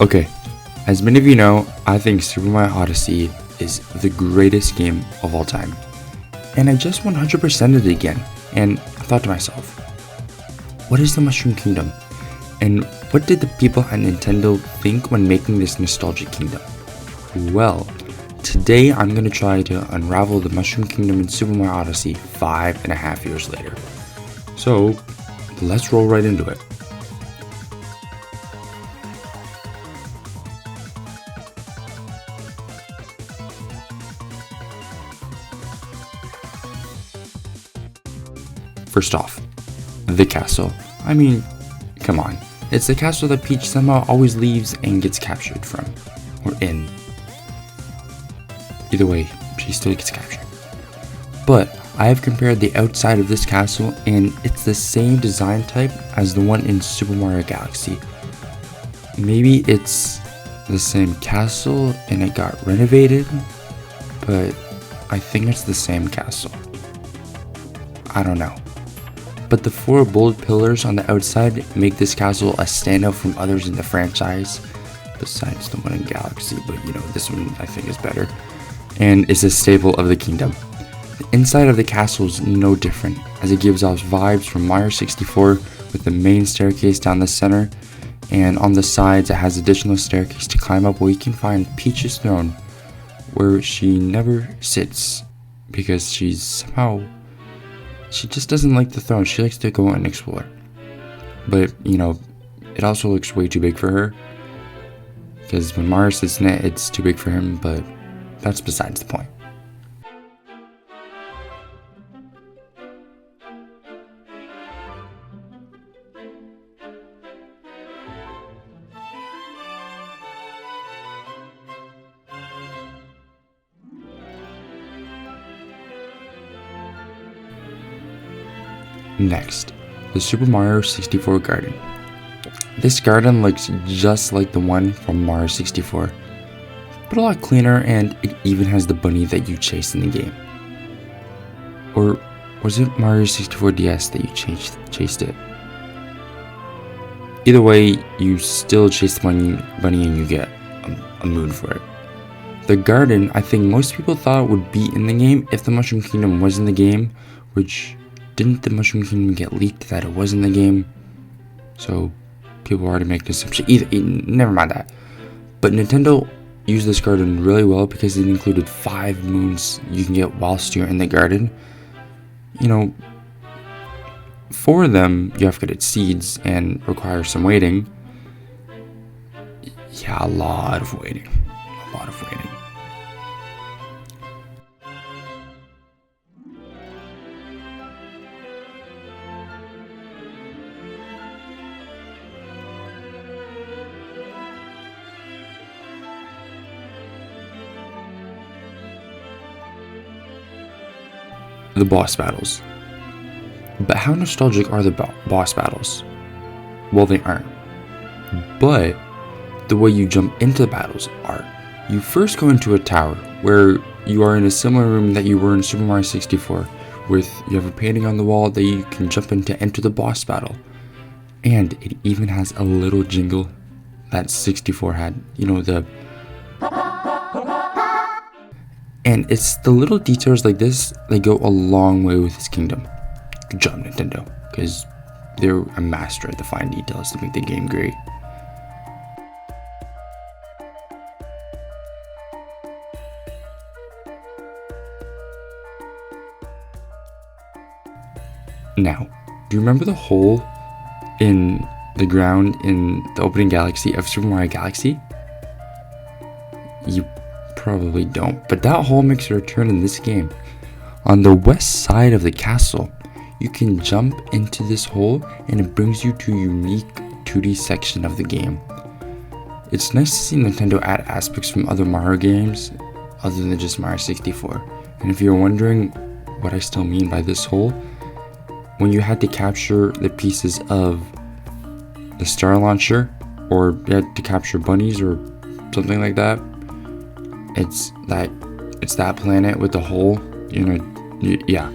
Okay, as many of you know, I think Super Mario Odyssey is the greatest game of all time. And I just 100%ed it again, and I thought to myself, what is the Mushroom Kingdom? And what did the people at Nintendo think when making this nostalgic kingdom? Well, today I'm going to try to unravel the Mushroom Kingdom in Super Mario Odyssey 5.5 years later. So, let's roll right into it. First off, the castle. I mean, come on. It's the castle that Peach somehow always leaves and gets captured from. Or in. Either way, she still gets captured. But I have compared the outside of this castle and it's the same design type as the one in Super Mario Galaxy. Maybe it's the same castle and it got renovated, but I think it's the same castle. I don't know. But the 4 bold pillars on the outside make this castle a standout from others in the franchise, besides the one in Galaxy, but this one I think is better, and is a staple of the kingdom. The inside of the castle is no different, as it gives off vibes from Mario 64 with the main staircase down the center, and on the sides it has additional staircase to climb up where you can find Peach's throne, where she never sits, because she just doesn't like the throne. She likes to go and explore. But, it also looks way too big for her. Because when Mario sits in it, it's too big for him, but that's besides the point. Next, the Super Mario 64 garden. This garden looks just like the one from Mario 64, but a lot cleaner, and it even has the bunny that you chased in the game. Or was it Mario 64 DS that you chased it? Either way, you still chase the bunny and you get a moon for it. The garden, I think most people thought would be in the game if the Mushroom Kingdom was in the game, which didn't the Mushroom Kingdom get leaked that it was in the game? So people already make the assumption. Never mind that. But Nintendo used this garden really well because it included 5 moons you can get whilst you're in the garden. 4 of them you have to get seeds and require some waiting. Yeah, a lot of waiting. The boss battles. But how nostalgic are the boss battles? Well, they aren't. But the way you jump into the battles are. You first go into a tower where you are in a similar room that you were in Super Mario 64, with you have a painting on the wall that you can jump in to enter the boss battle. And it even has a little jingle that 64 had. And it's the little details like this that go a long way with this kingdom. Good job, Nintendo, because they're a master at the fine details to make the game great. Now, do you remember the hole in the ground in the opening galaxy of Super Mario Galaxy? You probably don't, but that hole makes a return in this game. On the west side of the castle, you can jump into this hole and it brings you to a unique 2D section of the game. It's nice to see Nintendo add aspects from other Mario games other than just Mario 64. And if you're wondering what I still mean by this hole, when you had to capture the pieces of the Star Launcher, or you had to capture bunnies or something like that, it's that planet with the hole, yeah.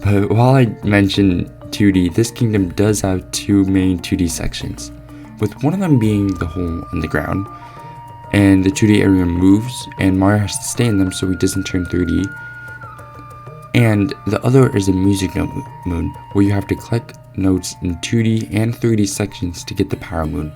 But while I mentioned 2D, this kingdom does have 2 main 2D sections. with one of them being the hole in the ground, and the 2D area moves, and Mario has to stay in them so he doesn't turn 3D. And the other is a music note moon, where you have to collect notes in 2D and 3D sections to get the power moon.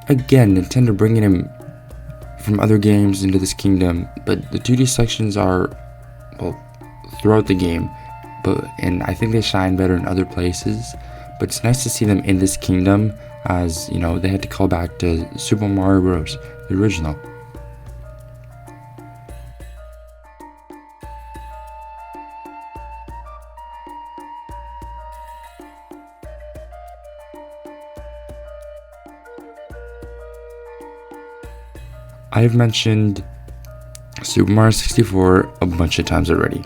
Again, Nintendo bringing him from other games into this kingdom, but the 2D sections are, well, throughout the game, and I think they shine better in other places, but it's nice to see them in this kingdom, as, you know, they had to call back to Super Mario Bros., the original. I have mentioned Super Mario 64 a bunch of times already,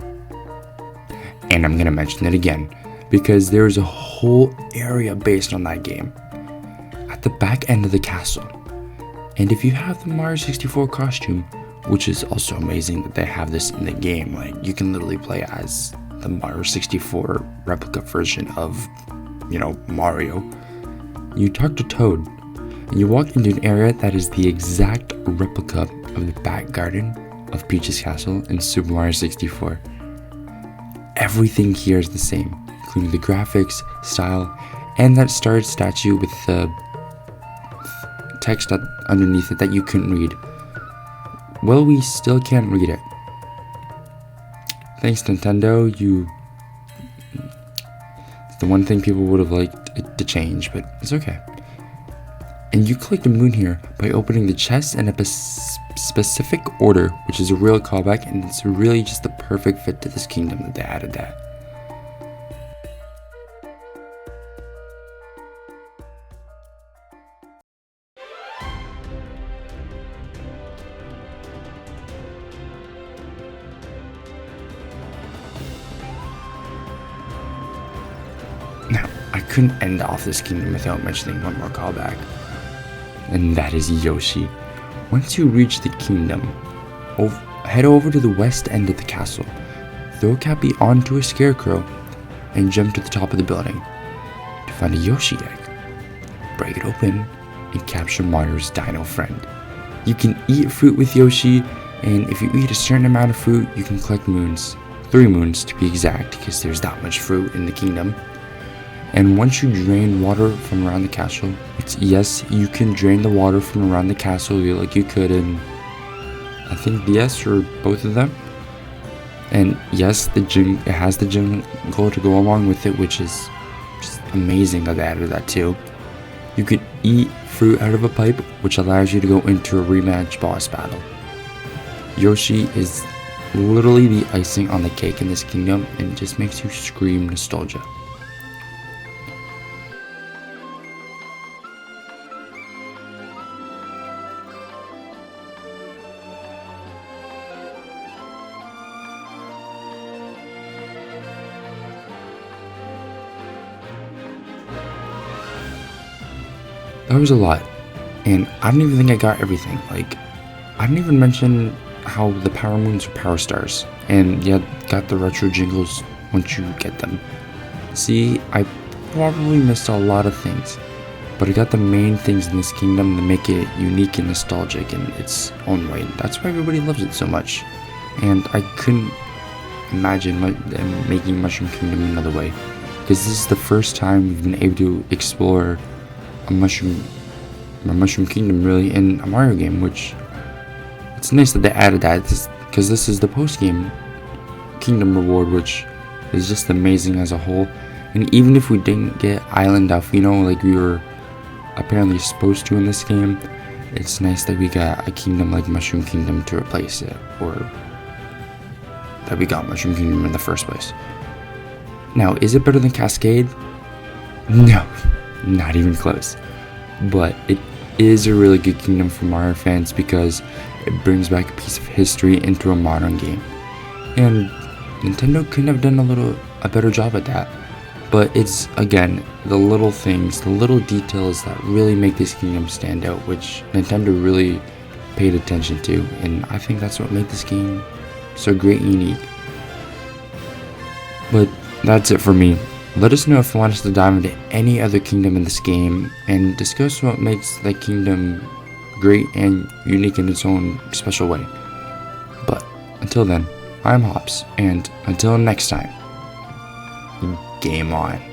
and I'm gonna mention it again because there's a whole area based on that game at the back end of the castle. And if you have the Mario 64 costume, which is also amazing that they have this in the game, like you can literally play as the Mario 64 replica version of, you know, Mario. You talk to Toad, and you walk into an area that is the exact replica of the back garden of Peach's castle in Super Mario 64. Everything here is the same, including the graphics, style, and that starred statue with the text underneath it that you couldn't read. Well, we still can't read it. Thanks, Nintendo. It's the one thing people would have liked it to change, but it's okay. And you collect a moon here by opening the chest in a specific order, which is a real callback, and it's really just the perfect fit to this kingdom that they added that. Now, I couldn't end off this kingdom without mentioning one more callback, and that is Yoshi. Once you reach the kingdom, head over to the west end of the castle, throw Cappy onto a scarecrow, and jump to the top of the building to find a Yoshi egg. Break it open and capture Mario's dino friend. You can eat fruit with Yoshi, and if you eat a certain amount of fruit, you can collect moons. 3 moons to be exact, because there's that much fruit in the kingdom. And once you drain water from around the castle, yes, you can drain the water from around the castle like you could in, I think, DS or both of them. And yes, it has the jungle to go along with it, which is just amazing that they added that too. You can eat fruit out of a pipe, which allows you to go into a rematch boss battle. Yoshi is literally the icing on the cake in this kingdom, and it just makes you scream nostalgia. That was a lot, and I don't even think I got everything. Like, I didn't even mention how the power moons are power stars, and yeah, got the retro jingles once you get them. See, I probably missed a lot of things, but I got the main things in this kingdom to make it unique and nostalgic in its own way. That's why everybody loves it so much, and I couldn't imagine them making Mushroom Kingdom another way, because this is the first time we've been able to explore a Mushroom Kingdom really in a Mario game, which it's nice that they added that, because this is the post-game Kingdom reward, which is just amazing as a whole. And even if we didn't get Island Alfino like we were apparently supposed to in this game, it's nice that we got a kingdom like Mushroom Kingdom to replace it, or that we got Mushroom Kingdom in the first place. Now, is it better than Cascade? No, not even close. But it is a really good kingdom for Mario fans because it brings back a piece of history into a modern game. And Nintendo couldn't have done a better job at that. But it's, again, the little things, the little details that really make this kingdom stand out, which Nintendo really paid attention to. And I think that's what made this game so great and unique. But that's it for me. Let us know if you want us to dive into any other kingdom in this game and discuss what makes that kingdom great and unique in its own special way. But until then, I'm Hops, and until next time, game on.